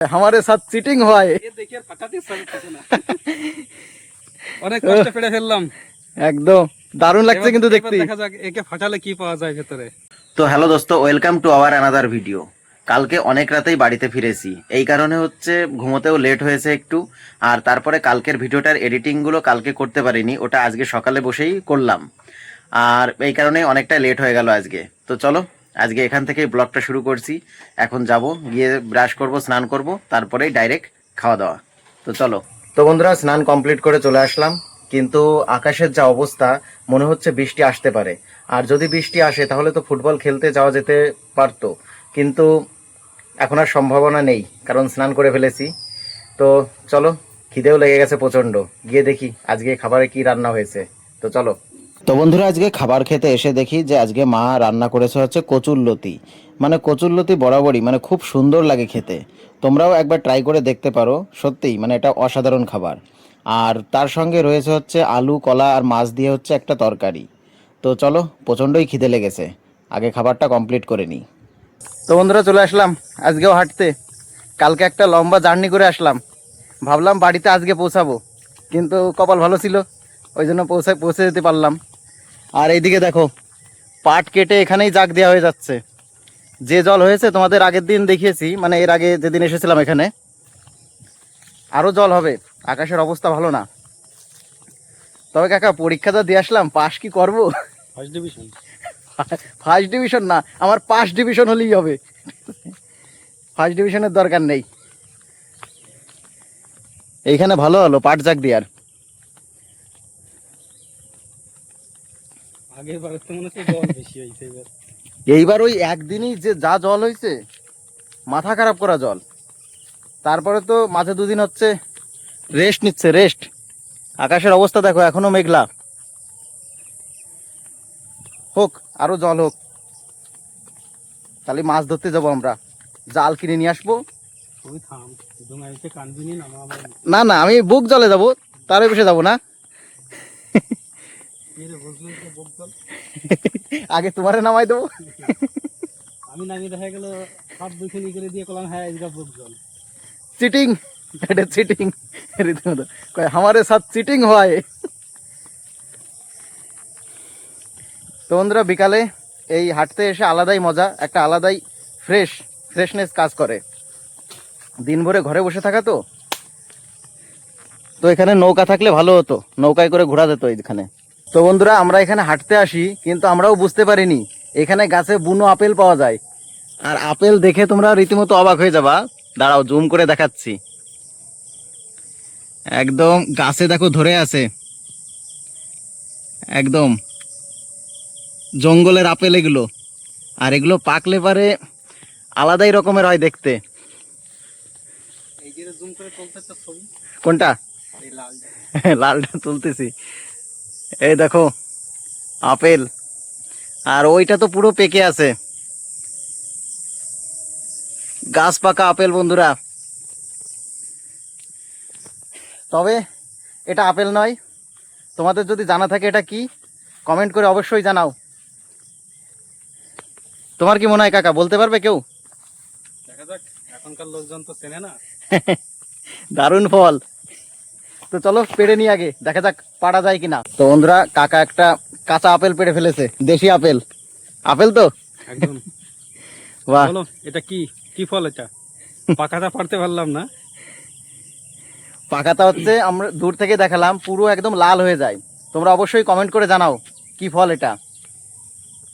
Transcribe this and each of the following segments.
हमारे साथ चीटिंग हुआ है। ये देखिए फटाते सब कुछ ना অনেক কষ্ট পেরে ফেললাম একদম দারুণ লাগছে কিন্তু এবার দেখতে। দেখা যাক একে ফাটালে কি পাওয়া যায় ভেতরে। তো হ্যালো দোস্ত, welcome to our another video. কালকে অনেক রাতেই বাড়িতে ফিরেছি, এই কারণে হচ্ছে ঘুমোতেও লেট হয়েছে একটু। আর তারপরে কালকের ভিডিওটার এডিটিংগুলো কালকে করতে পারিনি, ওটা আজকে সকালে বসেই করলাম। আর এই কারণে অনেকটা লেট হয়ে গেল আজকে। তো চলো আজকে এখান থেকেই ব্লগটা শুরু করছি। এখন যাব, গিয়ে ব্রাশ করব, স্নান করব, তারপরেই ডাইরেক্ট খাওয়া দাওয়া। তো চলো। তো বন্ধুরা, স্নান কমপ্লিট করে চলে আসলাম, কিন্তু আকাশের যা অবস্থা মনে হচ্ছে বৃষ্টি আসতে পারে। আর যদি বৃষ্টি আসে তাহলে তো ফুটবল খেলতে যাওয়া যেতে পারতো, কিন্তু এখন আর সম্ভাবনা নেই, কারণ স্নান করে ফেলেছি। তো চলো, খিদেও লেগে গেছে প্রচণ্ড, গিয়ে দেখি আজকে খাবারে কি রান্না হয়েছে। তো চলো। তো বন্ধুরা, আজকে খাবার খেতে এসে দেখি যে আজকে মা রান্না করেছে হচ্ছে কচুরলতি। মানে কচুরলতি বরাবরই মানে খুব সুন্দর লাগে খেতে। তোমরাও একবার ট্রাই করে দেখতে পারো, সত্যিই মানে এটা অসাধারণ খাবার। আর তার সঙ্গে রয়েছে হচ্ছে আলু, কলা আর মাছ দিয়ে হচ্ছে একটা তরকারি। তো চলো, প্রচণ্ডই খিদে লেগেছে, আগে খাবারটা কমপ্লিট করে নিই। তো বন্ধুরা, চলে আসলাম আজকেও হাঁটতে। কালকে একটা লম্বা জার্নি করে আসলাম, ভাবলাম বাড়িতে আজকে পৌঁছাবো, কিন্তু কপাল ভালো ছিল, ওই জন্য পৌঁছে যেতে পারলাম। আর এইদিকে দেখো, পাট কেটে এখানেই জাগ দেওয়া হয়ে যাচ্ছে। যে জল হয়েছে তোমাদের আগের দিন দেখিয়েছি, মানে এর আগে যেদিন এসেছিলাম এখানে, আরও জল হবে। আকাশের অবস্থা ভালো না। তবে কাকা, পরীক্ষাটা দিয়ে আসলাম, পাস কি করবো? First division. ফার্স্ট ডিভিশন না, আমার পাস ডিভিশন হলেই হবে, ফার্স্ট ডিভিশনের দরকার নেই। এইখানে ভালো হলো পাট জাগ দেওয়ার। আগের বার তো মনে হচ্ছে জল বেশি হয়েছে এবার। এইবার ওই একদিনই যে যা জল হয়েছে, মাথা খারাপ করা জল। তারপরে তো মাঝে দুদিন হচ্ছে রেস্ট নিচ্ছে, রেস্ট। আকাশের অবস্থা দেখো, এখনো মেঘলা। হোক, আরো জল হোক, তাহলে মাছ ধরতে যাবো আমরা। জাল কিনে নিয়ে আসবো। তুই থাম, ডোঙা এসে কানবিনি না আমার। না না, আমি বুক জলে যাবো, তারে বেশি যাবো না। এর বুঝলি তো বুক জল। আগে তোমারে নামাই দেবো। আমি নামিয়ে দেখা গেল হাত দুইখানি করে দিয়ে কলাম হ্যাঁ এটা বুক জল। চিটিং, এটা চিটিং রীতিমতো। কয় আমারে সাথ চিটিং হয়। তো বন্ধুরা, বিকালে এই হাঁটতে এসে আলাদাই মজা, একটা আলাদাই ফ্রেশনেস কাজ করে। দিন ভরে ঘরে বসে থাকা তো এখানে নৌকা থাকলে ভালো হতো, নৌকায় করে ঘোরা যেত এখানে। তো বন্ধুরা, আমরা এখানে হাঁটতে আসি, কিন্তু আমরাও বুঝতে পারিনি এখানে গাছে বুনো আপেল পাওয়া যায়। আর আপেল দেখে তোমরা রীতিমতো অবাক হয়ে যাবা। দাঁড়াও, জুম করে দেখাচ্ছি। একদম গাছে দেখো ধরে আছে, একদম জঙ্গলের আপেল এগুলো। আর এগুলো পাকলে পারে আলাদাই রকমের হয় দেখতে। এই যে জুম করে তুলতে তো ছবি কোনটা? এই লাল লালটা তুলতেছি। এই দেখো আপেল, আর ওইটা তো পুরো পেকে আছে। গাছ পাকা আপেল বন্ধুরা। তবে এটা আপেল নয়, তোমাদের যদি জানা থাকে এটা কি, কমেন্ট করে অবশ্যই জানাও। তোমার কি মনে হয় কাকা, বলতে পারবে কেউ? দেখা যাক, এখনকার লোকজন তো চেনে না। দারুণ ফল। তো চলো পেড়ে নিয়ে আগে দেখা যাক পাড়া যায় কিনা। তো বন্ধুরা, কাকা একটা কাঁচা আপেল পেড়ে ফেলেছে, দেশি আপেল। আপেল তো একদম। বাহ। বলো এটা কি কি ফল? এটা পাকাটা পারতে পারলাম না। পাকাটা হচ্ছে আমরা দূর থেকে দেখালাম, পুরো একদম লাল হয়ে যায়। তোমরা অবশ্যই কমেন্ট করে জানাও কি ফল এটা।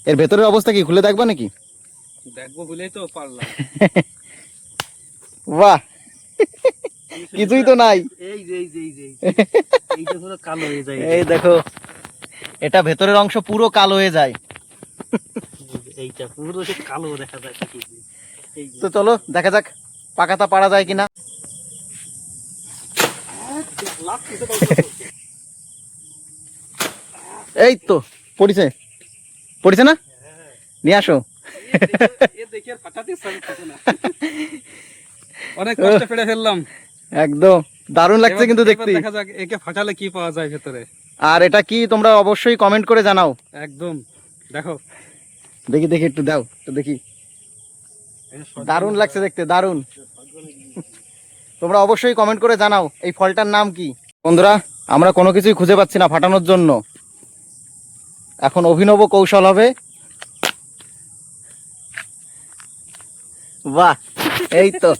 এর ভেতরের অবস্থা কি, খুলে দেখবা নাকি? দেখবো বলেই তো পারলাম। বাহ, কিছুই তো নাই। এই যে এই যে এই যে এইটা পুরো কালো হয়ে যায়। এই দেখো, এটা ভেতরের অংশ পুরো কালো হয়ে যায়। এইটা পুরো সে কালো দেখা যায়। এই যে তো চলো দেখা যাক পাকাটা পাড়া যায় কিনা। এই তো পড়িছে, পড়িছে না, নিয়ে আসো। দেখি আর ফাটাতে সব কিছু না। অনেক কষ্ট পেরে ফেললাম। একদম দারুণ লাগছে কিন্তু এবার দেখতে। দেখা যাক একে ফাটালে কি পাওয়া যায় ভেতরে। আর এটা কি তোমরা অবশ্যই কমেন্ট করে জানাও। একদম দেখো, দেখি দেখি, একটু দাও তো দেখি। দারুণ লাগছে দেখতে, দারুণ। তোমরা অবশ্যই কমেন্ট করে জানাও এই ফলটার নাম কি। বন্ধুরা, আমরা কোনো কিছুই খুঁজে পাচ্ছি না ফাটানোর জন্য। এখন অভিনব কৌশল হবে। বাহ, এই তো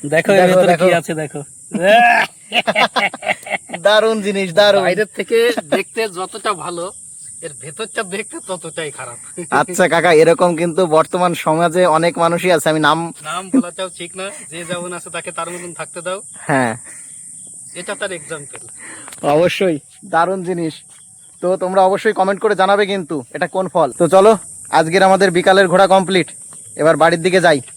দেখো দেখো, এর ভেতরে দেখো। কি আছে দেখো। দারুণ জিনিস, দারুণ। বাইরের থেকে দেখতে যতটা ভালো, এর ভেতরটা দেখতে ততটাই খারাপ। আচ্ছা কাকা, এরকম কিন্তু বর্তমান সমাজে অনেক মানুষই আছে, আমি নাম নাম বলাটাও ঠিক না, যে যেমন আছে তাকে তার মতন থাকতে দাও, হ্যাঁ এটা তার এক্সাম্পল। অবশ্যই দারুণ জিনিস। তো তোমরা অবশ্যই কমেন্ট করে জানাবে কিন্তু এটা কোন ফল। তো চলো, আজকের আমাদের বিকালের ঘোরা কমপ্লিট, এবার বাড়ির দিকে যাই।